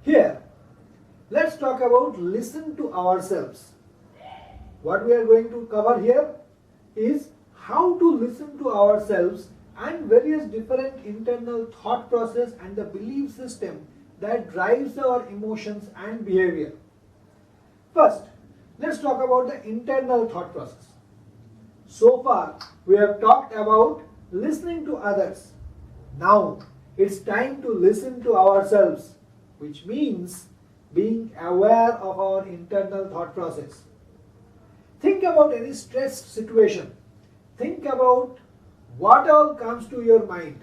Here, let's talk about listen to ourselves. What we are going to cover here is how to listen to ourselves and various different internal thought process and the belief system that drives our emotions and behavior. First, let's talk about the internal thought process. So far, we have talked about listening to others. Now, it's time to listen to ourselves, which means being aware of our internal thought process. Think about any stressed situation. Think about what all comes to your mind.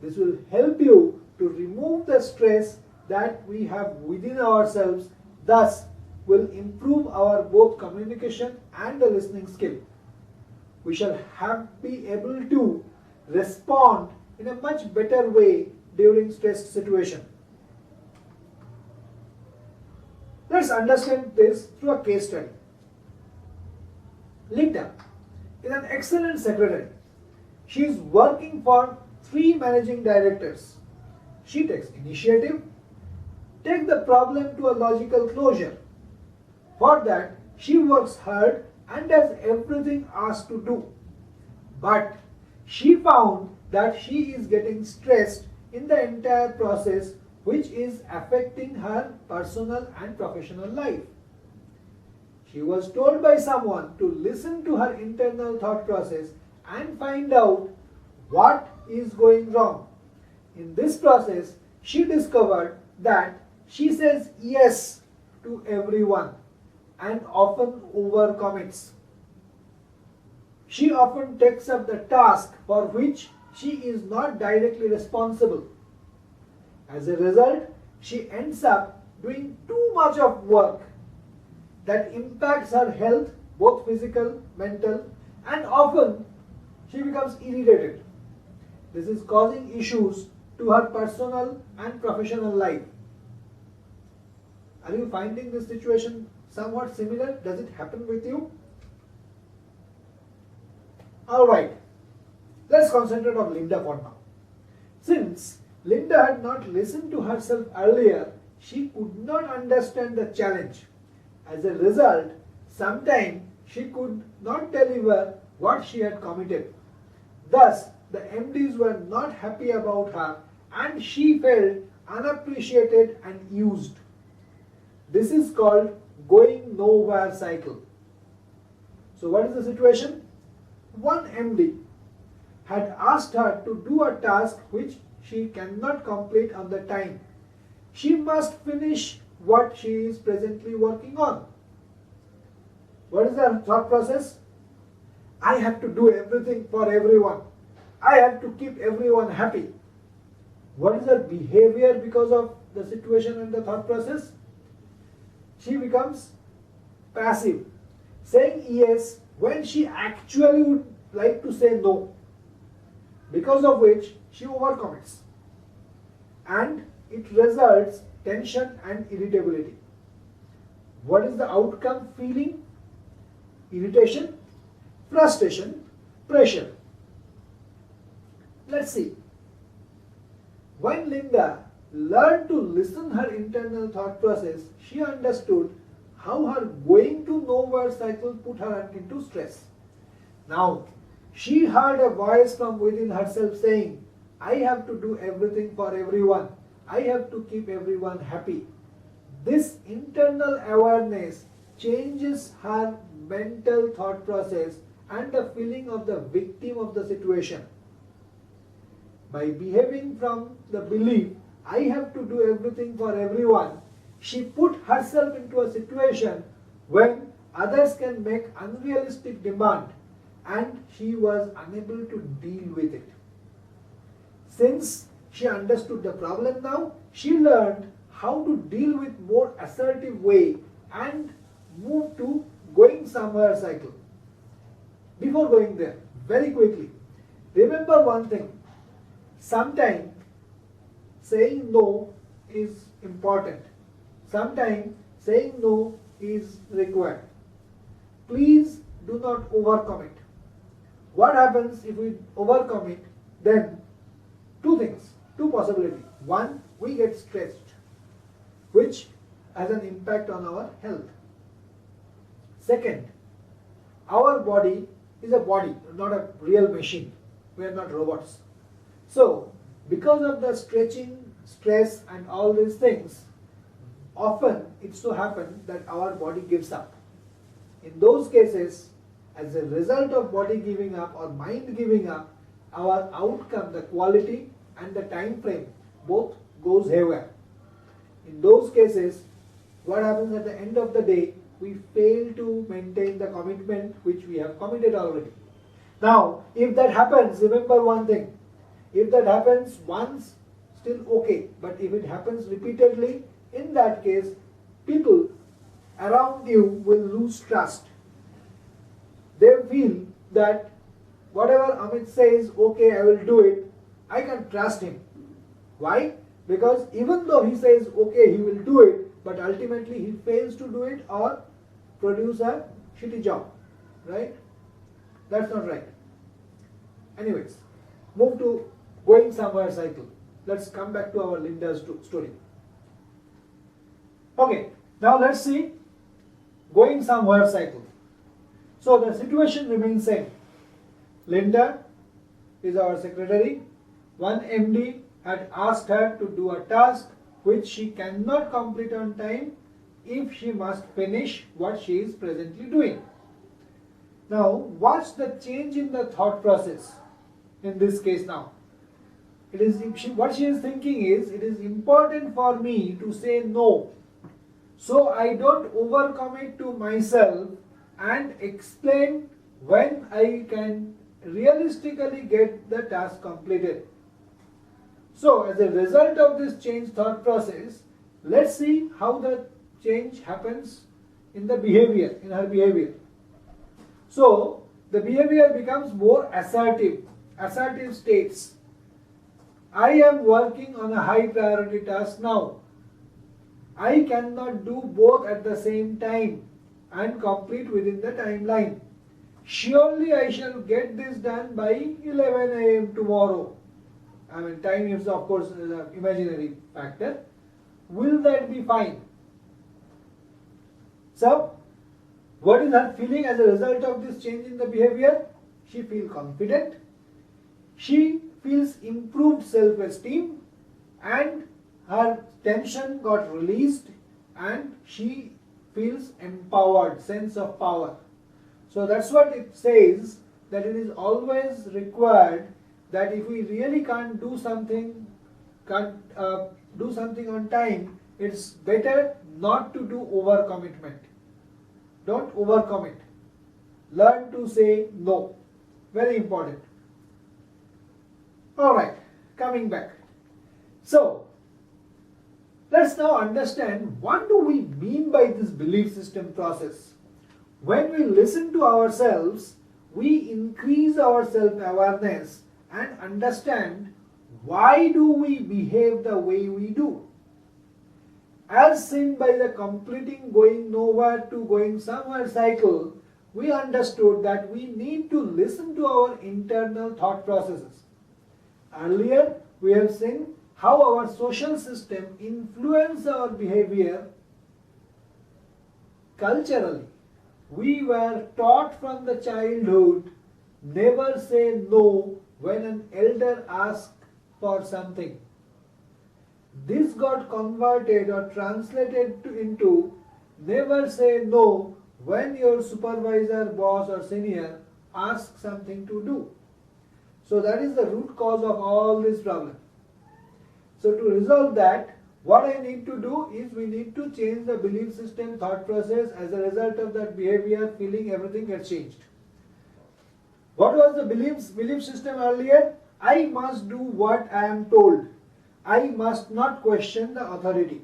This will help you to remove the stress that we have within ourselves, thus will improve our both communication and the listening skill. We shall be able to respond in a much better way during stressed situation. Let's understand this through a case study. Linda is an excellent secretary. She is working for 3 managing directors. She takes initiative, take the problem to a logical closure. For that, she works hard and does everything asked to do. But she found that she is getting stressed in the entire process, which is affecting her personal and professional life. She was told by someone to listen to her internal thought process and find out what is going wrong. In this process, she discovered that she says yes to everyone and often overcommits. She often takes up the task for which she is not directly responsible. As a result, she ends up doing too much of work that impacts her health, both physical, mental, and often she becomes irritated. This is causing issues to her personal and professional life. Are you finding this situation somewhat similar? Does it happen with you? Alright, let's concentrate on Linda for now. Since Linda had not listened to herself earlier, she could not understand the challenge. As a result, sometimes she could not deliver what she had committed. Thus, the MDs were not happy about her and she felt unappreciated and used. This is called going nowhere cycle. So what is the situation? One MD had asked her to do a task which she cannot complete on the time. She must finish what she is presently working on. What is her thought process? I have to do everything for everyone. I have to keep everyone happy. What is her behavior because of the situation and the thought process? She becomes passive, saying yes when she actually would like to say no, because of which she overcommits. And it results tension and irritability. What is the outcome feeling? Irritation, frustration, pressure. Let's see. When Linda learned to listen her internal thought process, she understood how her going to nowhere cycle put her into stress. Now, she heard a voice from within herself saying, I have to do everything for everyone. I have to keep everyone happy. This internal awareness changes her mental thought process and the feeling of the victim of the situation. By behaving from the belief, I have to do everything for everyone, she put herself into a situation when others can make unrealistic demand and she was unable to deal with it. Since she understood the problem now, she learned how to deal with more assertive way and move to going somewhere cycle. Before going there, very quickly, remember one thing. Sometimes saying no is important. Sometimes saying no is required. Please do not overcommit. What happens if we overcommit? Then two things, two possibilities. One, we get stressed. which has an impact on our health. Second, our body is a body, not a real machine. We are not robots. So, because of the stretching, stress and all these things, often it so happens that our body gives up. In those cases, as a result of body giving up or mind giving up, our outcome, the quality and the time frame, both goes haywire. In those cases, what happens at the end of the day, we fail to maintain the commitment which we have committed already. Now, if that happens, remember one thing. If that happens once, still okay. But if it happens repeatedly, in that case, people around you will lose trust. They feel that whatever Amit says, okay, I will do it, I can trust him. Why? Because even though he says, okay, he will do it, but ultimately he fails to do it or produce a shitty job. Right? That's not right. Anyways, move to going somewhere cycle. Let's come back to our Linda's story. Okay, now let's see going somewhere cycle. So the situation remains same. Linda is our secretary. One MD had asked her to do a task which she cannot complete on time if she must finish what she is presently doing. Now, what's the change in the thought process in this case now? What she is thinking is, it is important for me to say no, so I don't overcommit to myself and explain when I can realistically get the task completed. So, as a result of this change thought process, let's see how the change happens in the behavior, in her behavior. So, the behavior becomes more assertive. Assertive states, I am working on a high priority task now. I cannot do both at the same time and complete within the timeline. Surely I shall get this done by 11 a.m. tomorrow. I mean, time is of course an imaginary factor. Will that be fine? So, what is her feeling as a result of this change in the behavior? She feels confident. She feels improved self-esteem and her tension got released and she feels empowered, sense of power. So that's what it says, that it is always required that if we really can't do something on time, it's better not to do overcommitment. Don't overcommit. Learn to say no. Very important. Alright, coming back. So, let's now understand what do we mean by this belief system process. When we listen to ourselves, we increase our self-awareness and understand why do we behave the way we do. As seen by the completing going nowhere to going somewhere cycle, we understood that we need to listen to our internal thought processes. Earlier, we have seen how our social system influences our behavior culturally. We were taught from the childhood, never say no when an elder asks for something. This got converted or translated into never say no when your supervisor, boss or senior asks something to do. So that is the root cause of all this problem. So to resolve that, what I need to do is we need to change the belief system thought process. As a result of that behavior, feeling, everything gets changed. What was the belief system earlier? I must do what I am told. I must not question the authority.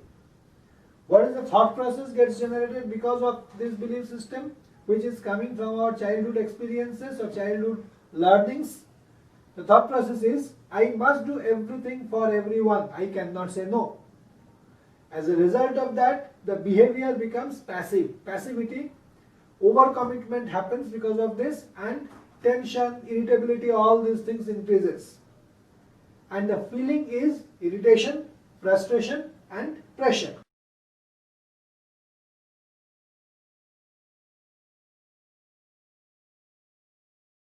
What is the thought process gets generated because of this belief system, which is coming from our childhood experiences or childhood learnings? The thought process is, I must do everything for everyone. I cannot say no. As a result of that, the behavior becomes passive. Passivity, overcommitment happens because of this, and tension, irritability, all these things increases. And the feeling is irritation, frustration and pressure.